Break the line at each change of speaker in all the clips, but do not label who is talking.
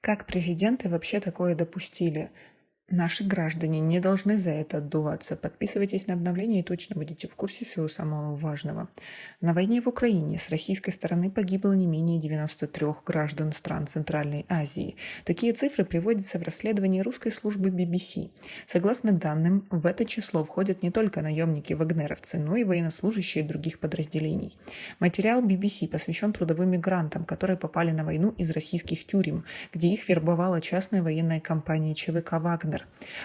Как президенты вообще такое допустили? Наши граждане не должны за это отдуваться. Подписывайтесь на обновления и точно будете в курсе всего самого важного. На войне в Украине с российской стороны погибло не менее 93 граждан стран Центральной Азии. Такие цифры приводятся в расследовании русской службы BBC. Согласно данным, в это число входят не только наемники-вагнеровцы, но и военнослужащие других подразделений. Материал BBC посвящен трудовым мигрантам, которые попали на войну из российских тюрем, где их вербовала частная военная компания ЧВК «Вагнер».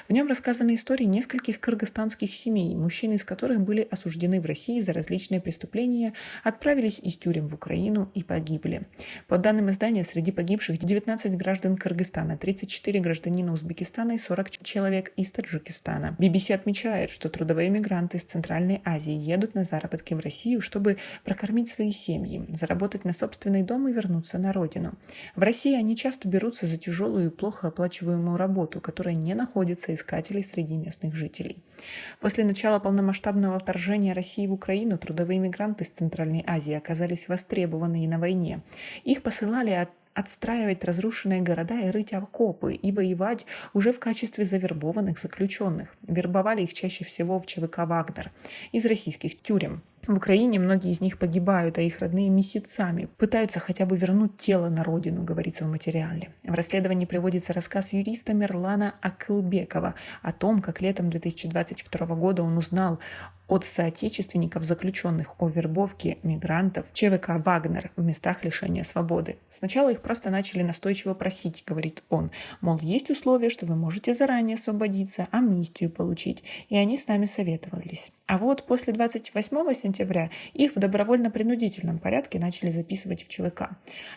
В нем рассказаны истории нескольких кыргызстанских семей, мужчины из которых были осуждены в России за различные преступления, отправились из тюрем в Украину и погибли. По данным издания, среди погибших 19 граждан Кыргызстана, 34 гражданина Узбекистана и 40 человек из Таджикистана. BBC отмечает, что трудовые мигранты из Центральной Азии едут на заработки в Россию, чтобы прокормить свои семьи, заработать на собственный дом и вернуться на родину. В России они часто берутся за тяжелую и плохо оплачиваемую работу, которая не находится искателей среди местных жителей. После начала полномасштабного вторжения России в Украину трудовые мигранты из Центральной Азии оказались востребованы и на войне. Их посылали отстраивать разрушенные города и рыть окопы, и воевать уже в качестве завербованных заключенных. Вербовали их чаще всего в ЧВК «Вагнер» из российских тюрем. В Украине многие из них погибают, а их родные месяцами пытаются хотя бы вернуть тело на родину, говорится в материале. В расследовании приводится рассказ юриста Мирлана Акылбекова о том, как летом 2022 года он узнал от соотечественников заключенных о вербовке мигрантов ЧВК «Вагнер» в местах лишения свободы. Сначала их просто начали настойчиво просить, говорит он, мол, есть условия, что вы можете заранее освободиться, амнистию получить, и они с нами советовались. А вот после 28 сентября их в добровольно-принудительном порядке начали записывать в ЧВК.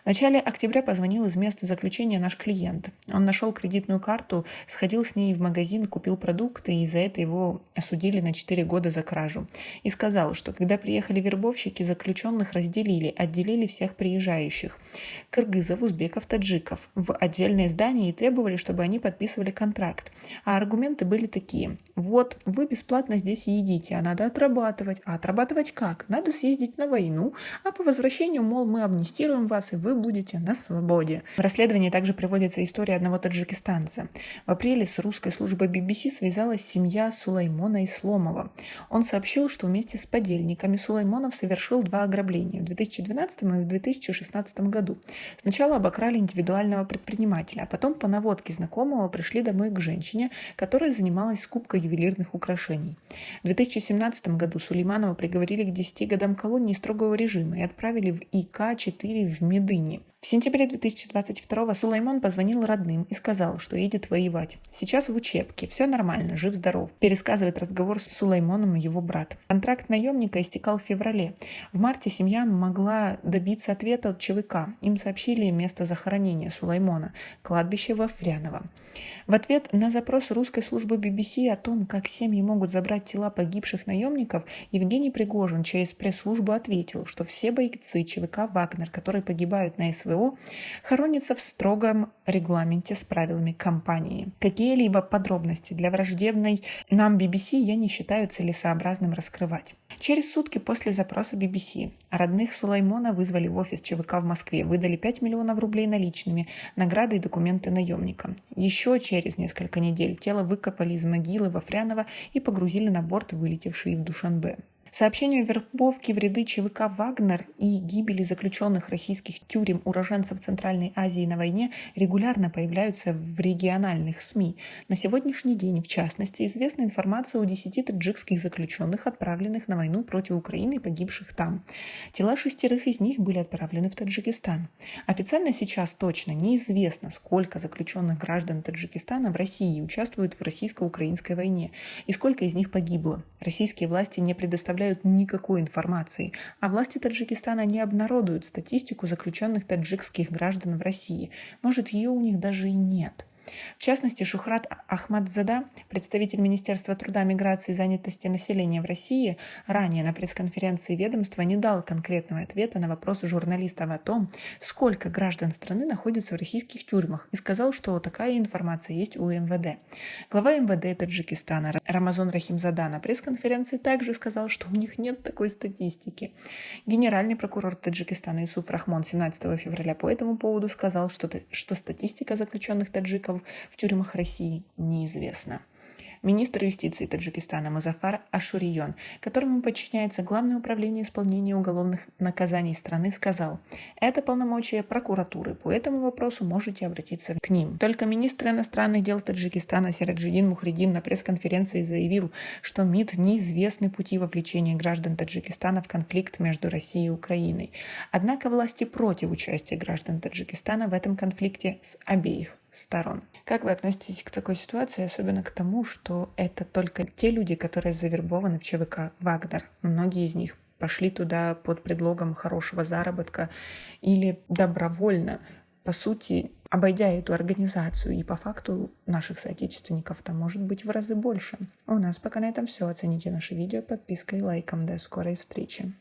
В начале октября позвонил из места заключения наш клиент. Он нашел кредитную карту, сходил с ней в магазин, купил продукты, и за это его осудили на 4 года за кражу. И сказал, что когда приехали вербовщики, заключенных разделили, отделили всех приезжающих – кыргызов, узбеков, таджиков – в отдельное здание и требовали, чтобы они подписывали контракт. А аргументы были такие: вот, вы бесплатно здесь едите, а надо отрабатывать. А отрабатывать как? Надо съездить на войну, а по возвращению, мол, мы амнистируем вас, и вы будете на свободе. В расследовании также приводится история одного таджикистанца. В апреле с русской службой BBC связалась семья Сулаймона Исломова. Он сообщил, что вместе с подельниками Сулаймонов совершил 2 ограбления в 2012 и в 2016 году. Сначала обокрали индивидуального предпринимателя, а потом по наводке знакомого пришли домой к женщине, которая занималась скупкой ювелирных украшений. В 2017 году Сулейманова приговорили к 10 годам колонии строгого режима и отправили в ИК-4 в Медыни. В сентябре 2022 Сулаймон позвонил родным и сказал, что едет воевать. Сейчас в учебке, все нормально, жив-здоров. Пересказывает разговор с Сулаймоном его брат. Контракт наемника истекал в феврале. В марте семья могла добиться ответа от ЧВК. Им сообщили место захоронения Сулаймона – кладбище Вафляново. В ответ на запрос русской службы BBC о том, как семьи могут забрать тела погибших наемников, Евгений Пригожин через пресс-службу ответил, что все бойцы ЧВК «Вагнер», которые погибают на СВО, хоронятся в строгом регламенте с правилами компании. Какие-либо подробности для враждебной нам BBC я не считаю целесообразным раскрывать. Через сутки после запроса BBC родных Сулаймона вызвали в офис ЧВК в Москве, выдали 5 миллионов рублей наличными, награды и документы наемника. Еще через несколько недель тело выкопали из могилы Вафрянова и погрузили на борт, вылетевший в Душанбе. Сообщения о вербовке в ряды ЧВК «Вагнер» и гибели заключенных российских тюрем уроженцев Центральной Азии на войне регулярно появляются в региональных СМИ. На сегодняшний день, в частности, известна информация о 10 таджикских заключенных, отправленных на войну против Украины и погибших там. Тела 6 из них были отправлены в Таджикистан. Официально сейчас точно неизвестно, сколько заключенных граждан Таджикистана в России участвуют в российско-украинской войне и сколько из них погибло. Российские власти не предоставляют никакой информации, а власти Таджикистана не обнародуют статистику заключенных таджикских граждан в России. Может, ее у них даже и нет. В частности, Шухрат Ахмадзада, представитель Министерства труда, миграции и занятости населения в России, ранее на пресс-конференции ведомства не дал конкретного ответа на вопросы журналистов о том, сколько граждан страны находится в российских тюрьмах, и сказал, что такая информация есть у МВД. Глава МВД Таджикистана Рамазан Рахимзада на пресс-конференции также сказал, что у них нет такой статистики. Генеральный прокурор Таджикистана Юсуф Рахмон 17 февраля по этому поводу сказал, что статистика заключенных таджиков в тюрьмах России неизвестна. Министр юстиции Таджикистана Музафар Ашурион, которому подчиняется Главное управление исполнения уголовных наказаний страны, сказал: «Это полномочия прокуратуры, по этому вопросу можете обратиться к ним». Только министр иностранных дел Таджикистана Сираджидин Мухридин на пресс-конференции заявил, что МИД неизвестны пути вовлечения граждан Таджикистана в конфликт между Россией и Украиной. Однако власти против участия граждан Таджикистана в этом конфликте с обеих сторон. Как вы относитесь к такой ситуации, особенно к тому, что это только те люди, которые завербованы в ЧВК «Вагнер»? Многие из них пошли туда под предлогом хорошего заработка или добровольно, по сути, обойдя эту организацию. И по факту наших соотечественников там может быть в разы больше. У нас пока на этом все. Оцените наше видео подпиской и лайком. До скорой встречи.